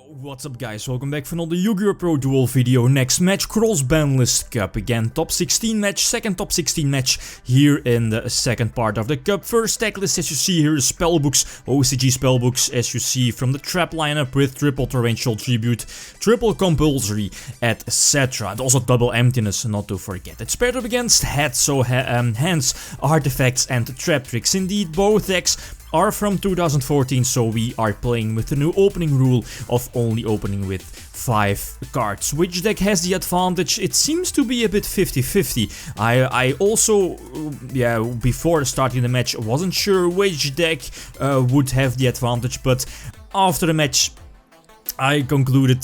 What's up guys, welcome back for another YgoPro duel video. Next match, Cross-Banlist Cup. Again, top 16 match, second top 16 match here in the second part of the cup. First deck list, as you see here, is Spellbooks, OCG Spellbooks, as you see from the trap lineup with triple torrential tribute, triple compulsory, etc. And also double emptiness, not to forget. It's paired up against H.A.T, so hands, artifacts and Traptrix. Indeed, both decks are from 2014, so we are playing with the new opening rule of only opening with 5 cards. Which deck has the advantage? It seems to be a bit 50-50. I also, before starting the match, wasn't sure which deck would have the advantage, but after the match I concluded,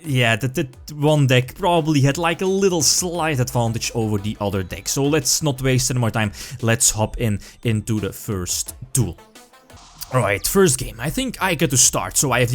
that one deck probably had like a little slight advantage over the other deck. So let's not waste any more time, let's hop into the first duel. Alright, first game. I think I get to start, so I have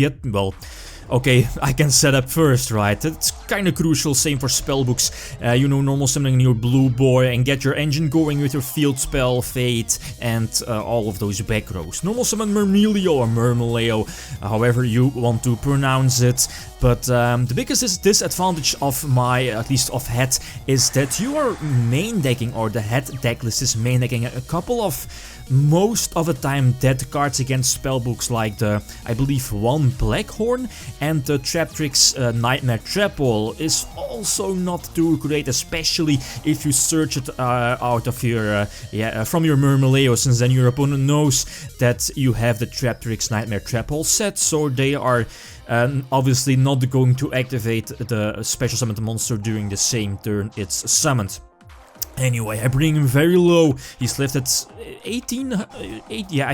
okay, I can set up first, right? It's kinda crucial, same for Spellbooks. You know, normal summoning your blue boy and get your engine going with your field spell, Fate, and all of those back rows. Normal summon Mermelio or Mermeleo, however you want to pronounce it. But the biggest disadvantage of at least of H.A.T, is that you are main decking, or the H.A.T deck list is main decking a couple of most of the time dead cards against Spellbooks, like the, I believe, one Blackhorn, and the Traptrix Nightmare Trapple is also not too great, especially if you search it out of your, from your Mermeleo, since then your opponent knows that you have the Traptrix Nightmare Trapple set, so they are obviously not going to activate the special summoned monster during the same turn it's summoned. Anyway, I bring him very low. He's left at I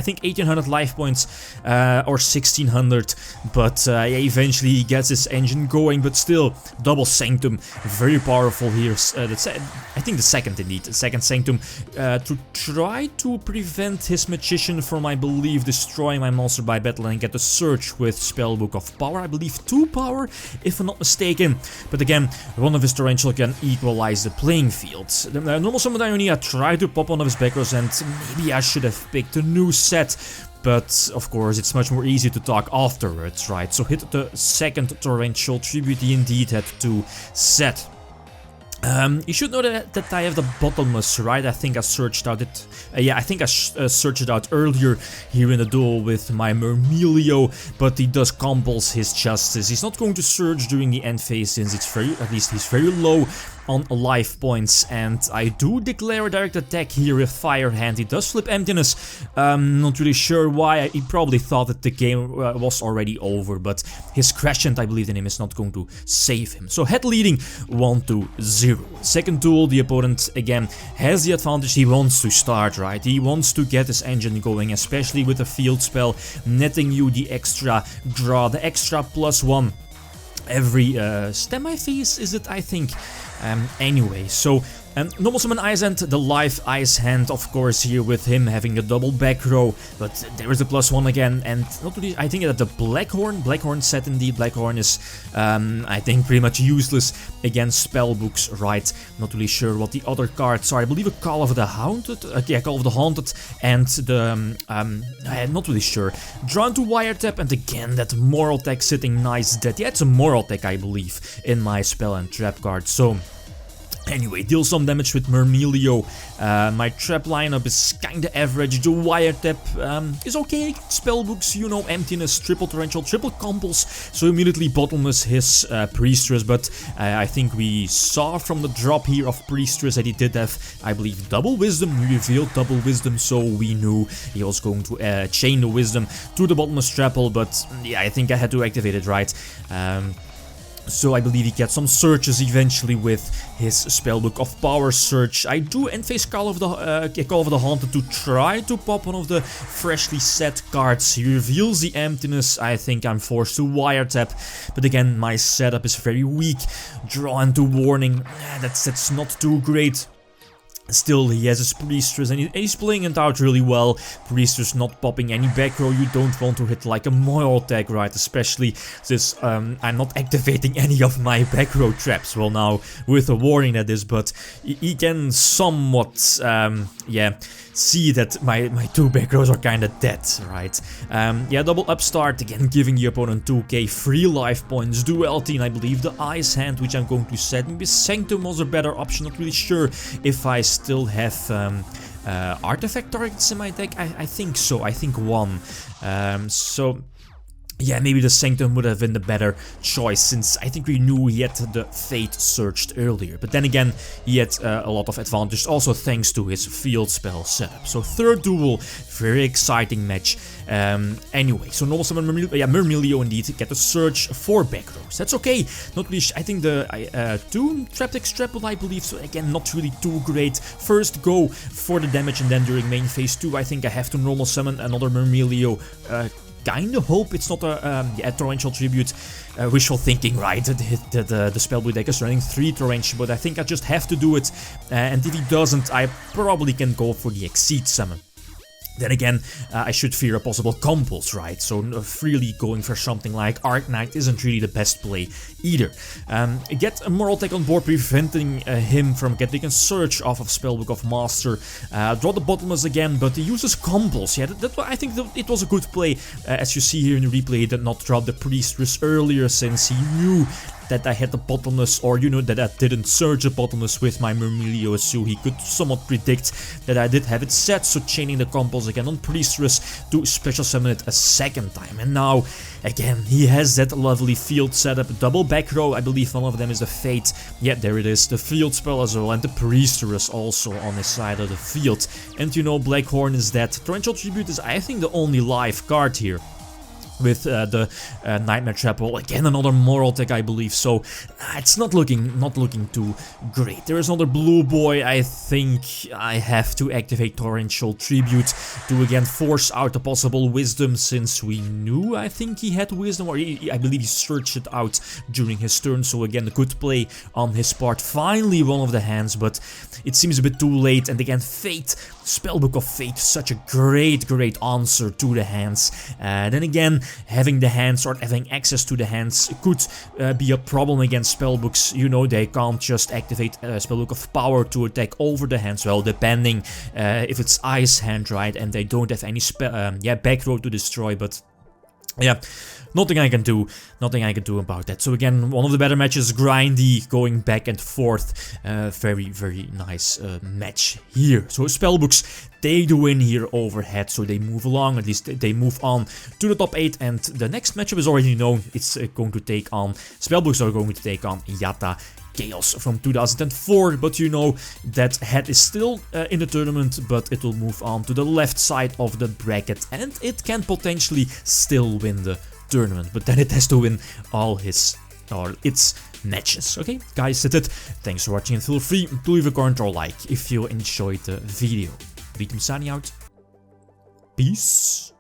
think 1800 life points, or 1600, but eventually he gets his engine going, but still, double Sanctum, very powerful here. I think the second Sanctum, to try to prevent his Magician from, I believe, destroying my monster by battle and get the Surge with Spellbook of Power, I believe 2 power, if I'm not mistaken. But again, one of his Torrential can equalize the playing field. Normal summon Ionia tried to pop one of his back rows, and maybe I should have picked a new set, but of course it's much more easy to talk afterwards, right? So hit the second Torrential Tribute, he indeed had to set. You should know that I have the Bottomless, right? I think I searched out it. I think I searched it out earlier here in the duel with my Mermelio, but he does compulse his Justice. He's not going to surge during the end phase, since it's at least he's very low on life points, and I do declare a direct attack here with Fire Hand. He does flip Emptiness, not really sure why. He probably thought that the game was already over, but his Crescent, I believe in him, is not going to save him. So H.A.T leading 1-0. Second duel, the opponent again has the advantage. He wants to start, right? He wants to get his engine going, especially with a field spell, netting you the extra draw, the extra +1 every semi phase, is it, I think. Anyway, so normal summon Ice Hand, the live Ice Hand, of course, here with him having a double back row, but there is a +1 again, and not really, I think that the Blackhorn set indeed. Blackhorn is, I think, pretty much useless against Spellbooks, right? Not really sure what the other cards are. I believe a Call of the Haunted, Call of the Haunted, and the, I'm not really sure. Drawn to Wiretap, and again, that Moral Tech sitting nice dead. Yeah, it's a Moral Tech, I believe, in my Spell and Trap card, so anyway, deal some damage with Mermelio. My trap lineup is kinda average. The Wiretap is okay. Spellbooks, you know, Emptiness, triple Torrential, triple Compulse, so immediately Bottomless his Priestess, but I think we saw from the drop here of Priestess that he did have, I believe, double Wisdom. He revealed double Wisdom, so we knew he was going to chain the Wisdom to the Bottomless Trapple, but yeah, I think I had to activate it, right? So I believe he gets some searches eventually with his Spellbook of Power search. I do end phase Call of the Haunted to try to pop one of the freshly set cards. He reveals the Emptiness. I think I'm forced to Wiretap, but again, my setup is very weak. Draw into Warning, that's not too great. Still, he has his Priestess, and he's playing it out really well. Priestess not popping any back row. You don't want to hit like a Moral Tag, right? Especially since I'm not activating any of my back row traps. Well, now with a warning that is, but he can somewhat, see that my two back rows are kinda dead, right? Yeah, double upstart, again giving the opponent 2k, 3 life points, duality, and I believe the Ice Hand, which I'm going to set. Maybe Sanctum was a better option, not really sure if I still have artifact targets in my deck. I think so, I think 1. So yeah, maybe the Sanctum would have been the better choice, since I think we knew he had the Fate searched earlier. But then again, he had a lot of advantage, also thanks to his field spell setup. So third duel, very exciting match. Anyway, so normal summon Myrmilio indeed, get a search for back rows. That's okay, not really, I think the 2 Traptrix Trapple, I believe, so again, not really too great. First go for the damage, and then during main phase 2, I think I have to normal summon another Myrmilio. Kinda hope it's not a Torrential Tribute. Wishful thinking, right? The Spellbook deck is running 3 Torrential, but I think I just have to do it. And if he doesn't, I probably can go for the H.A.T summon. Then again, I should fear a possible compulse, right? So freely going for something like Arknight isn't really the best play either. Get a Moral Tech on board, preventing him from getting a search off of Spellbook of Master. Draw the Bottomless again, but he uses compulse. Yeah, I think it was a good play. As you see here in the replay, he did not drop the Priestress earlier, since he knew that I had the Bottomless, or you know, that I didn't search the Bottomless with my Myrmilio, so he could somewhat predict that I did have it set. So chaining the Compulse again on Priestress to special summon it a second time. And now, again, he has that lovely field setup, double back row, I believe one of them is the Fate. Yeah, there it is, the field spell as well, and the Priestress also on his side of the field. And you know, Blackhorn is dead. Torrential Tribute is, I think, the only live card here, with the Nightmare Trap. Well, again, another Moral Tech, I believe, so it's not looking too great. There is another Blue Boy. I think I have to activate Torrential Tribute to again force out a possible Wisdom, since we knew, I think he had Wisdom, or I believe he searched it out during his turn, so again, a good play on his part. Finally one of the hands, but it seems a bit too late, and again, Fate, Spellbook of Fate, such a great answer to the hands. Then again, having the hands or having access to the hands could be a problem against spellbooks. You know, they can't just activate Spellbook of Power to attack over the hands. Well, depending if it's Ice Hand, right, and they don't have any back row to destroy, but yeah, nothing I can do about that. So again, one of the better matches, grindy, going back and forth. Very nice match here. So Spellbooks, they do win here over H.A.T, so they move along, at least they move on to the top 8, and the next matchup is already known. It's going to take on, Spellbooks are going to take on H.A.T Chaos from 2004, but you know that H.A.T is still in the tournament, but it will move on to the left side of the bracket, and it can potentially still win the tournament, but then it has to win all its matches. Okay, guys, that's it. Thanks for watching, and feel free to leave a comment or like if you enjoyed the video. Lithium signing out. Peace.